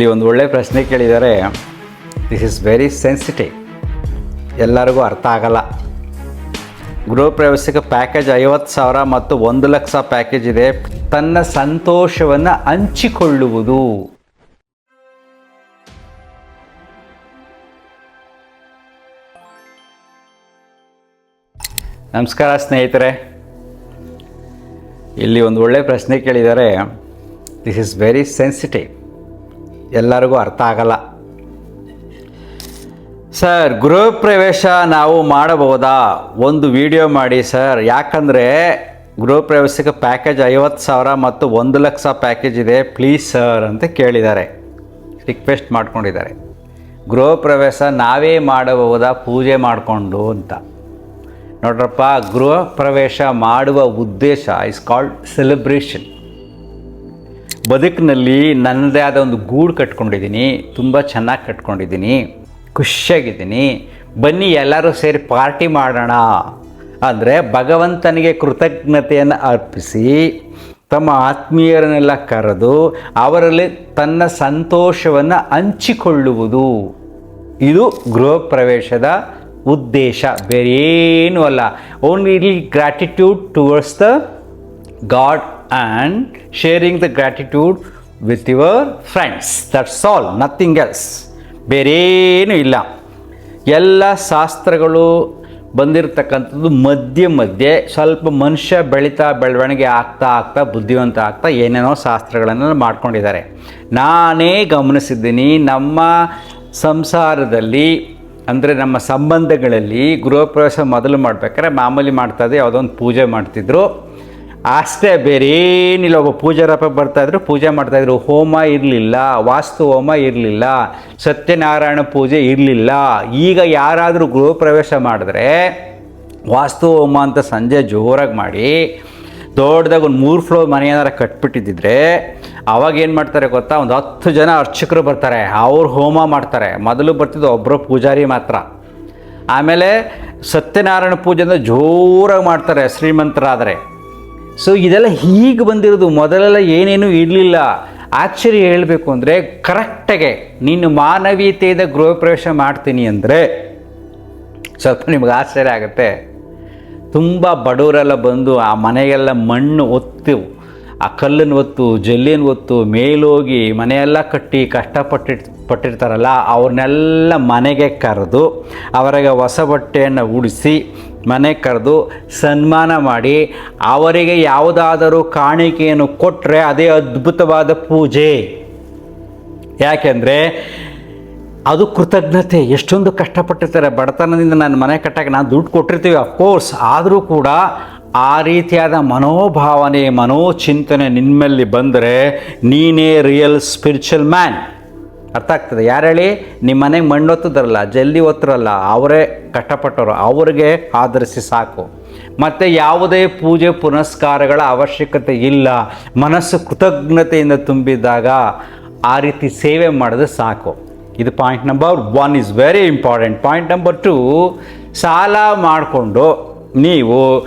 ಇಲ್ಲಿ ಒಂದು ಒಳ್ಳೆ ಪ್ರಶ್ನೆ ಕೇಳಿದ್ದಾರೆ. ದಿಸ್ ಇಸ್ ವೆರಿ ಸೆನ್ಸಿಟಿವ್, ಎಲ್ಲರಿಗೂ ಅರ್ಥ ಆಗಲ್ಲ. ಗೃಹ ಪ್ರವೇಶಕ್ಕೆ ಪ್ಯಾಕೇಜ್ 50,000 ಮತ್ತು 1,00,000 ಪ್ಯಾಕೇಜ್ ಇದೆ. ತನ್ನ ಸಂತೋಷವನ್ನು ಹಂಚಿಕೊಳ್ಳುವುದು. ನಮಸ್ಕಾರ ಸ್ನೇಹಿತರೆ, ಇಲ್ಲಿ ಒಂದು ಒಳ್ಳೆ ಪ್ರಶ್ನೆ ಕೇಳಿದ್ದಾರೆ. ದಿಸ್ ಇಸ್ ವೆರಿ ಸೆನ್ಸಿಟಿವ್, ಎಲ್ಲರಿಗೂ ಅರ್ಥ ಆಗಲ್ಲ. ಸರ್, ಗೃಹ ಪ್ರವೇಶ ನಾವು ಮಾಡಬಹುದಾ? ಒಂದು ವಿಡಿಯೋ ಮಾಡಿ ಸರ್, ಯಾಕಂದರೆ ಗೃಹ ಪ್ರವೇಶಕ್ಕೆ ಪ್ಯಾಕೇಜ್ 50,000 ಮತ್ತು 1,00,000 ಪ್ಯಾಕೇಜ್ ಇದೆ, ಪ್ಲೀಸ್ ಸರ್ ಅಂತ ಕೇಳಿದ್ದಾರೆ, ರಿಕ್ವೆಸ್ಟ್ ಮಾಡ್ಕೊಂಡಿದ್ದಾರೆ. ಗೃಹ ಪ್ರವೇಶ ನಾವೇ ಮಾಡಬಹುದಾ ಪೂಜೆ ಮಾಡಿಕೊಂಡು ಅಂತ? ನೋಡ್ರಪ್ಪ, ಗೃಹ ಪ್ರವೇಶ ಮಾಡುವ ಉದ್ದೇಶ ಇಸ್ ಕಾಲ್ಡ್ ಸೆಲೆಬ್ರೇಷನ್. ಬದುಕಿನಲ್ಲಿ ನನ್ನದೇ ಆದ ಒಂದು ಗೂಡು ಕಟ್ಕೊಂಡಿದ್ದೀನಿ, ತುಂಬ ಚೆನ್ನಾಗಿ ಕಟ್ಕೊಂಡಿದ್ದೀನಿ, ಖುಷಿಯಾಗಿದ್ದೀನಿ. ಬನ್ನಿ ಎಲ್ಲರೂ ಸೇರಿ ಪಾರ್ಟಿ ಮಾಡೋಣ ಅಂದರೆ ಭಗವಂತನಿಗೆ ಕೃತಜ್ಞತೆಯನ್ನು ಅರ್ಪಿಸಿ ತಮ್ಮ ಆತ್ಮೀಯರನ್ನೆಲ್ಲ ಕರೆದು ಅವರಲ್ಲಿ ತನ್ನ ಸಂತೋಷವನ್ನು ಹಂಚಿಕೊಳ್ಳುವುದು. ಇದು ಗೃಹ ಪ್ರವೇಶದ ಉದ್ದೇಶ, ಬೇರೇನೂ ಅಲ್ಲ. Only gratitude towards the god and sharing the gratitude with your friends. That's all, nothing else. ಬೇರೇನೂ ಇಲ್ಲ. ಎಲ್ಲ ಶಾಸ್ತ್ರಗಳು ಬಂದಿರತಕ್ಕಂಥದ್ದು ಮಧ್ಯೆ ಸ್ವಲ್ಪ ಮನುಷ್ಯ ಬೆಳವಣಿಗೆ ಆಗ್ತಾ ಬುದ್ಧಿವಂತ ಆಗ್ತಾ ಏನೇನೋ ಶಾಸ್ತ್ರಗಳನ್ನು ಮಾಡ್ಕೊಂಡಿದ್ದಾರೆ. ನಾನೇ ಗಮನಿಸಿದ್ದೀನಿ, ನಮ್ಮ ಸಂಸಾರದಲ್ಲಿ ಅಂದರೆ ನಮ್ಮ ಸಂಬಂಧಗಳಲ್ಲಿ ಗೃಹ ಪ್ರವೇಶ ಮೊದಲು ಮಾಡ್ಬೇಕಾದ್ರೆ ಮಾಮೂಲಿ ಮಾಡ್ತಾಯಿದ್ದೆ, ಯಾವುದೋ ಒಂದು ಪೂಜೆ ಮಾಡ್ತಿದ್ರು ಅಷ್ಟೇ, ಬೇರೆ ಏನಿಲ್ಲ. ಒಬ್ಬ ಪೂಜಾರಪ್ಪ ಬರ್ತಾಯಿದ್ರು, ಪೂಜೆ ಮಾಡ್ತಾಯಿದ್ರು. ಹೋಮ ಇರಲಿಲ್ಲ, ವಾಸ್ತು ಹೋಮ ಇರಲಿಲ್ಲ, ಸತ್ಯನಾರಾಯಣ ಪೂಜೆ ಇರಲಿಲ್ಲ. ಈಗ ಯಾರಾದರೂ ಗೃಹ ಪ್ರವೇಶ ಮಾಡಿದ್ರೆ ವಾಸ್ತು ಹೋಮ ಅಂತ ಸಂಜೆ ಜೋರಾಗಿ ಮಾಡಿ ದೊಡ್ಡದಾಗ ಒಂದು 3 ಫ್ಲೋರ್ ಮನೆ ಏನಾರು ಕಟ್ಬಿಟ್ಟಿದ್ದಿದ್ರೆ ಅವಾಗ ಏನು ಮಾಡ್ತಾರೆ ಗೊತ್ತಾ, ಒಂದು 10 ಜನ ಅರ್ಚಕರು ಬರ್ತಾರೆ, ಅವ್ರು ಹೋಮ ಮಾಡ್ತಾರೆ. ಮೊದಲು ಬರ್ತಿದ್ದು ಒಬ್ಬರು ಪೂಜಾರಿ ಮಾತ್ರ. ಆಮೇಲೆ ಸತ್ಯನಾರಾಯಣ ಪೂಜೆ ಅಂದರೆ ಜೋರಾಗಿ ಮಾಡ್ತಾರೆ ಶ್ರೀಮಂತರಾದರೆ. ಸೊ ಇದೆಲ್ಲ ಹೀಗೆ ಬಂದಿರೋದು. ಮೊದಲೆಲ್ಲ ಏನೇನೂ ಇರಲಿಲ್ಲ. ಆ್ಯಕ್ಚುಲಿ ಹೇಳಬೇಕು ಅಂದರೆ ಕರೆಕ್ಟಾಗೆ ನೀನು ಮಾನವೀಯತೆಯಿಂದ ಗೃಹ ಪ್ರವೇಶ ಮಾಡ್ತೀನಿ ಅಂದರೆ ಸ್ವಲ್ಪ ನಿಮ್ಗೆ ಆಶ್ಚರ್ಯ ಆಗುತ್ತೆ. ತುಂಬ ಬಡವರೆಲ್ಲ ಬಂದು ಆ ಮನೆಗೆಲ್ಲ ಮಣ್ಣು ಒತ್ತು, ಆ ಕಲ್ಲನ್ನು ಒತ್ತು, ಜಲ್ಲಿನ ಒತ್ತು, ಮೇಲೋಗಿ ಮನೆಯೆಲ್ಲ ಕಟ್ಟಿ ಕಷ್ಟಪಟ್ಟಿರ್ತಾರಲ್ಲ, ಅವ್ರನ್ನೆಲ್ಲ ಮನೆಗೆ ಕರೆದು ಅವರಿಗೆ ಹೊಸ ಬಟ್ಟೆಯನ್ನು ಉಡಿಸಿ ಮನೆಗೆ ಕರೆದು ಸನ್ಮಾನ ಮಾಡಿ ಅವರಿಗೆ ಯಾವುದಾದರೂ ಕಾಣಿಕೆಯನ್ನು ಕೊಟ್ಟರೆ ಅದೇ ಅದ್ಭುತವಾದ ಪೂಜೆ. ಯಾಕೆಂದರೆ ಅದು ಕೃತಜ್ಞತೆ. ಎಷ್ಟೊಂದು ಕಷ್ಟಪಟ್ಟಿರ್ತಾರೆ, ಬಡತನದಿಂದ ನಾನು ಮನೆ ಕಟ್ಟಕ್ಕೆ ನಾನು ದುಡ್ಡು ಕೊಟ್ಟಿರ್ತೀವಿ ಅಫ್ಕೋರ್ಸ್, ಆದರೂ ಕೂಡ ಆ ರೀತಿಯಾದ ಮನೋಭಾವನೆ ಮನೋಚಿಂತನೆ ನಿನ್ನಲ್ಲಿ ಬಂದರೆ ನೀನೇ ರಿಯಲ್ ಸ್ಪಿರಿಚುವಲ್ ಮ್ಯಾನ್. ಅರ್ಥ ಆಗ್ತದೆ? ಯಾರು ಹೇಳಿ? ನಿಮ್ಮ ಮನೆಗೆ ಮಣ್ಣು ಒತ್ತದ್ರಲ್ಲ, ಜಲ್ದಿ ಒತ್ತರಲ್ಲ, ಅವರೇ ಕಷ್ಟಪಟ್ಟವರು, ಅವ್ರಿಗೆ ಆಧರಿಸಿ ಸಾಕು. ಮತ್ತು ಯಾವುದೇ ಪೂಜೆ ಪುನಸ್ಕಾರಗಳ ಅವಶ್ಯಕತೆ ಇಲ್ಲ. ಮನಸ್ಸು ಕೃತಜ್ಞತೆಯಿಂದ ತುಂಬಿದಾಗ ಆ ರೀತಿ ಸೇವೆ ಮಾಡಿದ್ರೆ ಸಾಕು. ಇದು point number 1 is very important. Point number 2, ಸಾಲ ಮಾಡಿಕೊಂಡು ನೀವು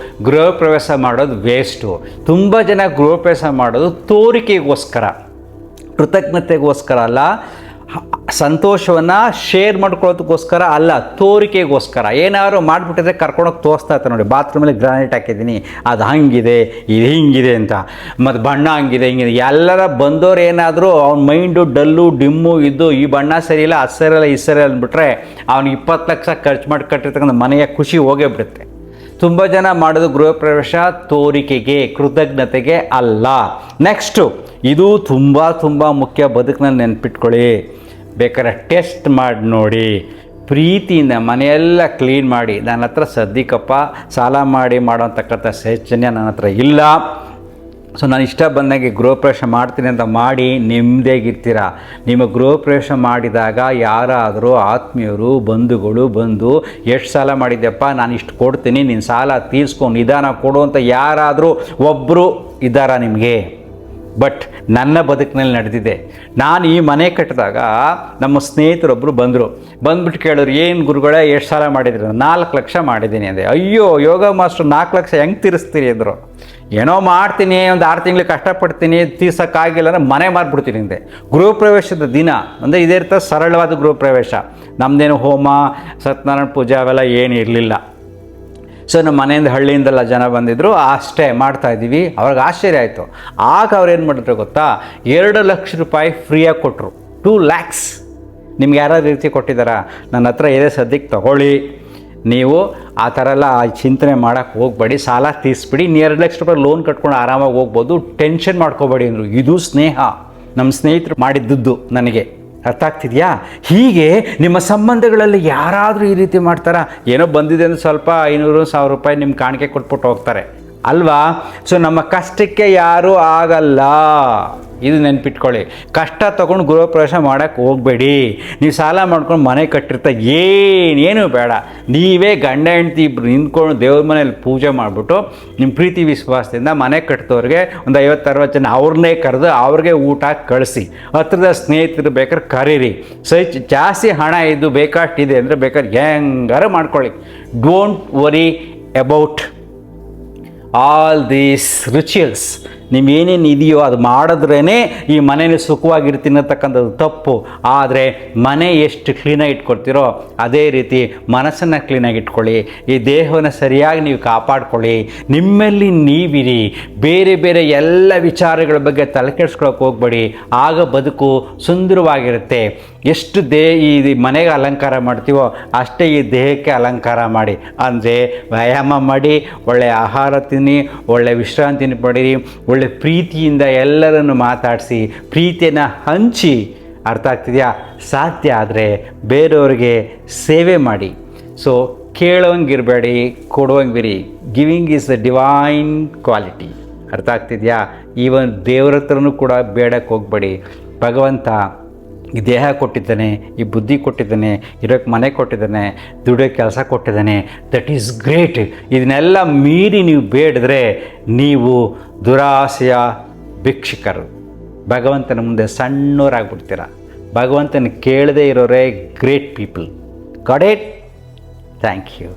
ಗೃಹ ಪ್ರವೇಶ ಮಾಡೋದು ವೇಸ್ಟು. ತುಂಬ ಜನ ಗೃಹ ಪ್ರವೇಶ ಮಾಡೋದು ತೋರಿಕೆಗೋಸ್ಕರ, ಕೃತಜ್ಞತೆಗೋಸ್ಕರ ಅಲ್ಲ, ಸಂತೋಷವನ್ನು ಶೇರ್ ಮಾಡ್ಕೊಳ್ಳೋದಕ್ಕೋಸ್ಕರ ಅಲ್ಲ, ತೋರಿಕೆಗೋಸ್ಕರ. ಏನಾದ್ರು ಮಾಡಿಬಿಟ್ಟಿದ್ರೆ ಕರ್ಕೊಂಡೋಗಿ ತೋರಿಸ್ತಾ ಇರ್ತಾರೆ ನೋಡಿ, ಬಾತ್ರೂಮಲ್ಲಿ ಗ್ರಾನೈಟ್ ಹಾಕಿದ್ದೀನಿ, ಅದು ಹಂಗಿದೆ, ಇದು ಹಿಂಗಿದೆ ಅಂತ, ಮತ್ತು ಬಣ್ಣ ಹಂಗಿದೆ ಹಿಂಗಿದೆ. ಎಲ್ಲರ ಬಂದವರು ಏನಾದರೂ ಅವ್ನ ಮೈಂಡು ಡಲ್ಲು ಡಿಮ್ಮು ಇದ್ದು ಈ ಬಣ್ಣ ಸರಿಯಿಲ್ಲ, ಅದು ಸರಿಯಿಲ್ಲ, ಇದು ಸರಿ ಅಂದ್ಬಿಟ್ರೆ ಅವ್ನಿಗೆ 20 ಲಕ್ಷ ಖರ್ಚು ಮಾಡಿ ಕಟ್ಟಿರ್ತಕ್ಕಂಥ ಮನೆಯ ಖುಷಿ ಹೋಗೇ ಬಿಡುತ್ತೆ. ತುಂಬ ಜನ ಮಾಡೋದು ಗೃಹ ಪ್ರವೇಶ ತೋರಿಕೆಗೆ, ಕೃತಜ್ಞತೆಗೆ ಅಲ್ಲ. ನೆಕ್ಸ್ಟು, ಇದು ತುಂಬ ಮುಖ್ಯ, ಬದುಕಿನಲ್ಲಿ ನೆನ್ಪಿಟ್ಕೊಳ್ಳಿ. ಬೇಕಾದ್ರೆ ಟೆಸ್ಟ್ ಮಾಡಿ ನೋಡಿ, ಪ್ರೀತಿಯಿಂದ ಮನೆಯೆಲ್ಲ ಕ್ಲೀನ್ ಮಾಡಿ. ನನ್ನ ಹತ್ರ ಸದ್ಯಕ್ಕಪ್ಪ ಸಾಲ ಮಾಡಿ ಮಾಡೋಂತಕ್ಕಂಥ ಶೈಚನ್ಯ ನನ್ನ ಹತ್ರ ಇಲ್ಲ, ಸೊ ನಾನು ಇಷ್ಟ ಬಂದಾಗೆ ಗೃಹ ಪ್ರವೇಶ ಮಾಡ್ತೀನಿ ಅಂತ ಮಾಡಿ ನೆಮ್ಮದಿಯಾಗಿರ್ತೀರ. ನಿಮ್ಮ ಗೃಹ ಪ್ರವೇಶ ಮಾಡಿದಾಗ ಯಾರಾದರೂ ಆತ್ಮೀಯರು ಬಂಧುಗಳು ಬಂದು ಎಷ್ಟು ಸಾಲ ಮಾಡಿದ್ಯಪ್ಪ, ನಾನು ಇಷ್ಟು ಕೊಡ್ತೀನಿ, ನೀನು ಸಾಲ ತೀರಿಸ್ಕೊಂಡು ನಿಧಾನ ಕೊಡು ಅಂತ ಯಾರಾದರೂ ಒಬ್ಬರು ಇದ್ದಾರಾ ನಿಮಗೆ? ಬಟ್ ನನ್ನ ಬದುಕಿನಲ್ಲಿ ನಡೆದಿದೆ. ನಾನು ಈ ಮನೆ ಕಟ್ಟಿದಾಗ ನಮ್ಮ ಸ್ನೇಹಿತರೊಬ್ಬರು ಬಂದ್ಬಿಟ್ಟು ಕೇಳೋರು, ಏನು ಗುರುಗಳೇ ಎಷ್ಟು ಸಾಲ ಮಾಡಿದ್ರಿ? 4 ಲಕ್ಷ ಮಾಡಿದ್ದೀನಿ ಅಂದೆ. ಅಯ್ಯೋ ಯೋಗ ಮಾಸ್ಟ್ರು 4 ಲಕ್ಷ ಹೆಂಗೆ ತೀರಿಸ್ತೀರಿ ಅಂದರು. ಏನೋ ಮಾಡ್ತೀನಿ, ಒಂದು 6 ತಿಂಗಳು ಕಷ್ಟಪಡ್ತೀನಿ, ತೀರ್ಸೋಕ್ಕಾಗಿಲ್ಲ ಅಂದರೆ ಮನೆ ಮಾರ್ಬಿಡ್ತೀನಿ ಅಂದೆ. ಗೃಹ ಪ್ರವೇಶದ ದಿನ ಅಂದರೆ ಇದೇ ಇರ್ತದೆ, ಸರಳವಾದ ಗೃಹ ಪ್ರವೇಶ. ನಮ್ಮದೇನು ಹೋಮ ಸತ್ಯನಾರಾಯಣ ಪೂಜೆ ಅವೆಲ್ಲ ಏನು ಇರಲಿಲ್ಲ. ಸೊ ನಮ್ಮ ಮನೆಯಿಂದ ಹಳ್ಳಿಯಿಂದೆಲ್ಲ ಜನ ಬಂದಿದ್ದರು, ಅಷ್ಟೇ ಮಾಡ್ತಾಯಿದ್ದೀವಿ. ಅವ್ರಿಗೆ ಆಶ್ಚರ್ಯ ಆಯಿತು. ಆಗ ಅವ್ರು ಏನು ಮಾಡಿದ್ರು ಗೊತ್ತಾ, 2 ಲಕ್ಷ ರೂಪಾಯಿ ಫ್ರೀಯಾಗಿ ಕೊಟ್ಟರು. 2 ಲ್ಯಾಕ್ಸ್. ನಿಮ್ಗೆ ಯಾರಾದ್ರು ರೀತಿ ಕೊಟ್ಟಿದ್ದಾರಾ? ನನ್ನ ಹತ್ರ ಇದೆ ಸದ್ಯಕ್ಕೆ ತೊಗೊಳ್ಳಿ, ನೀವು ಆ ಥರ ಎಲ್ಲ ಚಿಂತನೆ ಮಾಡೋಕ್ಕೆ ಹೋಗಬೇಡಿ, ಸಾಲ ತೀರಿಸ್ಬಿಡಿ, 2 ಲಕ್ಷ ರೂಪಾಯಿ ಲೋನ್ ಕಟ್ಕೊಂಡು ಆರಾಮಾಗಿ ಹೋಗ್ಬೋದು, ಟೆನ್ಷನ್ ಮಾಡ್ಕೋಬೇಡಿ ಅಂದರು. ಇದು ಸ್ನೇಹ. ನಮ್ಮ ಸ್ನೇಹಿತರು ಮಾಡಿದ್ದದ್ದು ನನಗೆ. ಅರ್ಥ ಆಗ್ತಿದೆಯಾ? ಹೀಗೆ ನಿಮ್ಮ ಸಂಬಂಧಗಳಲ್ಲಿ ಯಾರಾದರೂ ಈ ರೀತಿ ಮಾಡ್ತಾರಾ? ಏನೋ ಬಂದಿದೆ ಅಂದರೆ ಸ್ವಲ್ಪ 500-1000 ರೂಪಾಯಿ ನಿಮ್ಮ ಕಾಣಿಕೆ ಕೊಟ್ಬಿಟ್ಟು ಹೋಗ್ತಾರೆ ಅಲ್ವಾ? ಸೊ ನಮ್ಮ ಕಷ್ಟಕ್ಕೆ ಯಾರೂ ಆಗಲ್ಲ, ಇದು ನೆನ್ಪಿಟ್ಕೊಳ್ಳಿ. ಕಷ್ಟ ತೊಗೊಂಡು ಗೃಹ ಪ್ರವೇಶ ಮಾಡೋಕ್ಕೆ ಹೋಗಬೇಡಿ. ನೀವು ಸಾಲ ಮಾಡ್ಕೊಂಡು ಮನೆ ಕಟ್ಟಿರ್ತಾ ಏನೇನು ಬೇಡ, ನೀವೇ ಗಂಡ ಹೆಂಡ್ತಿ ಇಬ್ಬರು ನಿಂತ್ಕೊಂಡು ದೇವ್ರ ಮನೇಲಿ ಪೂಜೆ ಮಾಡಿಬಿಟ್ಟು ನಿಮ್ಮ ಪ್ರೀತಿ ವಿಶ್ವಾಸದಿಂದ ಮನೆ ಕಟ್ಟಿದವ್ರಿಗೆ ಒಂದು 50-60 ಜನ ಅವ್ರನ್ನೇ ಕರೆದು ಅವ್ರಿಗೆ ಊಟ ಕಳಿಸಿ. ಹತ್ರದ ಸ್ನೇಹಿತರು ಬೇಕಾದ್ರೆ ಕರೀರಿ. ಜಾಸ್ತಿ ಹಣ ಇದು ಬೇಕಾಷ್ಟಿದೆ ಅಂದರೆ ಬೇಕಾದ್ರೆ ಹೆಂಗಾರು ಮಾಡ್ಕೊಳ್ಳಿ. Don't worry about all these rituals. ನೀವೇನೇನು ಇದೆಯೋ ಅದು ಮಾಡಿದ್ರೇ ಈ ಮನೇಲಿ ಸುಖವಾಗಿರ್ತೀನಿ ಅಂತಕ್ಕಂಥದ್ದು ತಪ್ಪು. ಆದರೆ ಮನೆ ಎಷ್ಟು ಕ್ಲೀನಾಗಿ ಇಟ್ಕೊಳ್ತೀರೋ ಅದೇ ರೀತಿ ಮನಸ್ಸನ್ನು ಕ್ಲೀನಾಗಿ ಇಟ್ಕೊಳ್ಳಿ. ಈ ದೇಹವನ್ನು ಸರಿಯಾಗಿ ನೀವು ಕಾಪಾಡ್ಕೊಳ್ಳಿ. ನಿಮ್ಮಲ್ಲಿ ನೀವಿರಿ. ಬೇರೆ ಬೇರೆ ಎಲ್ಲ ವಿಚಾರಗಳ ಬಗ್ಗೆ ತಲೆ ಕೆಡಿಸ್ಕೊಳಕ್ಕೆ ಹೋಗಬೇಡಿ. ಆಗ ಬದುಕು ಸುಂದರವಾಗಿರುತ್ತೆ. ಎಷ್ಟು ಈ ಮನೆಗೆ ಅಲಂಕಾರ ಮಾಡ್ತೀವೋ ಅಷ್ಟೇ ಈ ದೇಹಕ್ಕೆ ಅಲಂಕಾರ ಮಾಡಿ. ಅಂದರೆ ವ್ಯಾಯಾಮ ಮಾಡಿ, ಒಳ್ಳೆಯ ಆಹಾರ ತಿನ್ನಿ, ಒಳ್ಳೆಯ ವಿಶ್ರಾಂತಿನ ಪಡೀರಿ, ಒಳ್ಳೆ ಪ್ರೀತಿಯಿಂದ ಎಲ್ಲರನ್ನು ಮಾತಾಡಿಸಿ, ಪ್ರೀತಿಯನ್ನು ಹಂಚಿ. ಅರ್ಥ ಆಗ್ತಿದೆಯಾ? ಸಾಧ್ಯ ಆದರೆ ಬೇರೆಯವ್ರಿಗೆ ಸೇವೆ ಮಾಡಿ. ಸೊ ಕೇಳೋಂಗಿರಬೇಡಿ, ಕೊಡುವಂಗಿರಿ. Giving is the divine quality. ಅರ್ಥ ಆಗ್ತಿದೆಯಾ? ಈವನ್ ದೇವ್ರ ಹತ್ರನೂ ಕೂಡ ಬೇಡಕ್ಕೆ ಹೋಗಬೇಡಿ. ಭಗವಂತ ಈ ದೇಹ ಕೊಟ್ಟಿದ್ದಾನೆ, ಈ ಬುದ್ಧಿ ಕೊಟ್ಟಿದ್ದಾನೆ, ಇರೋಕ್ಕೆ ಮನೆ ಕೊಟ್ಟಿದ್ದಾನೆ, ದುಡಿಯೋಕ್ಕೆ ಕೆಲಸ ಕೊಟ್ಟಿದ್ದಾನೆ. That is great. ಇದನ್ನೆಲ್ಲ ಮೀರಿ ನೀವು ಬೇಡಿದ್ರೆ ನೀವು ದುರಾಸೆಯ ಭಿಕ್ಷುಕರು. ಭಗವಂತನ ಮುಂದೆ ಸಣ್ಣವರಾಗ್ಬಿಡ್ತೀರ. ಭಗವಂತನ ಕೇಳದೇ ಇರೋರೇ great people. Got it? Thank you.